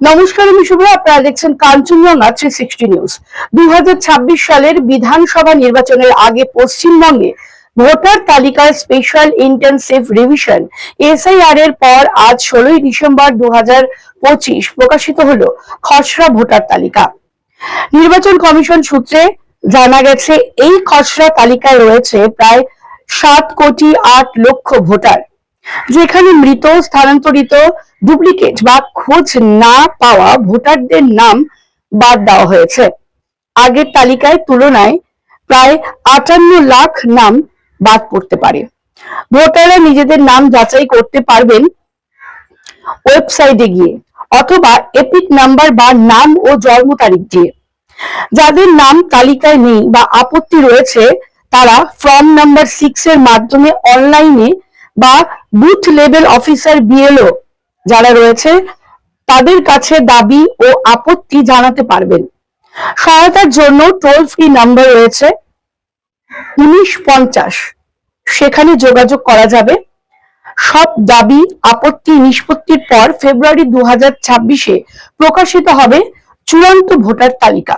নমস্কার, আমি শুভ। আপনারা দেখছেন কাঞ্চনজঙ্ঘা 360 নিউজ। 2026 সালের বিধানসভা নির্বাচনের আগে পশ্চিমবঙ্গে ভোটার তালিকার স্পেশাল ইন্টেনসিভ রিভিশন এসআইআর এর পর আজ 16 ডিসেম্বর 2025 প্রকাশিত হলো খসড়া ভোটার তালিকা। নির্বাচন কমিশন সূত্রে জানা গেছে, এই খসড়া তালিকায় রয়েছে প্রায় 7,08,00,000 ভোটার, যেখানে মৃত, স্থানান্তরিত, ডুপ্লিকেট বা খোঁজ না পাওয়া ভোটারদের নাম বাদ দেওয়া হয়েছে। আগের তালিকায় তুলনায় প্রায় 58 লাখ নাম বাদ পড়তে পারে। ভোটাররা নিজেদের নাম যাচাই করতে পারবেন ওয়েবসাইটে গিয়ে অথবা এপিক নাম্বার বা নাম ও জন্ম তারিখ দিয়ে। যাদের নাম তালিকায় নেই বা আপত্তি রয়েছে, তারা ফর্ম নাম্বার 6 এর মাধ্যমে অনলাইনে বা বুথ লেভেল অফিসার বিএলও যারা রয়েছে তাদের কাছে দাবি ও আপত্তি জানাতে পারবেন। সহায়তার জন্য টোল ফ্রি নাম্বার রয়েছে 1950, সেখানে যোগাযোগ করা যাবে। সব দাবি আপত্তি নিষ্পত্তির পর ফেব্রুয়ারি 2026-এ প্রকাশিত হবে চূড়ান্ত ভোটার তালিকা।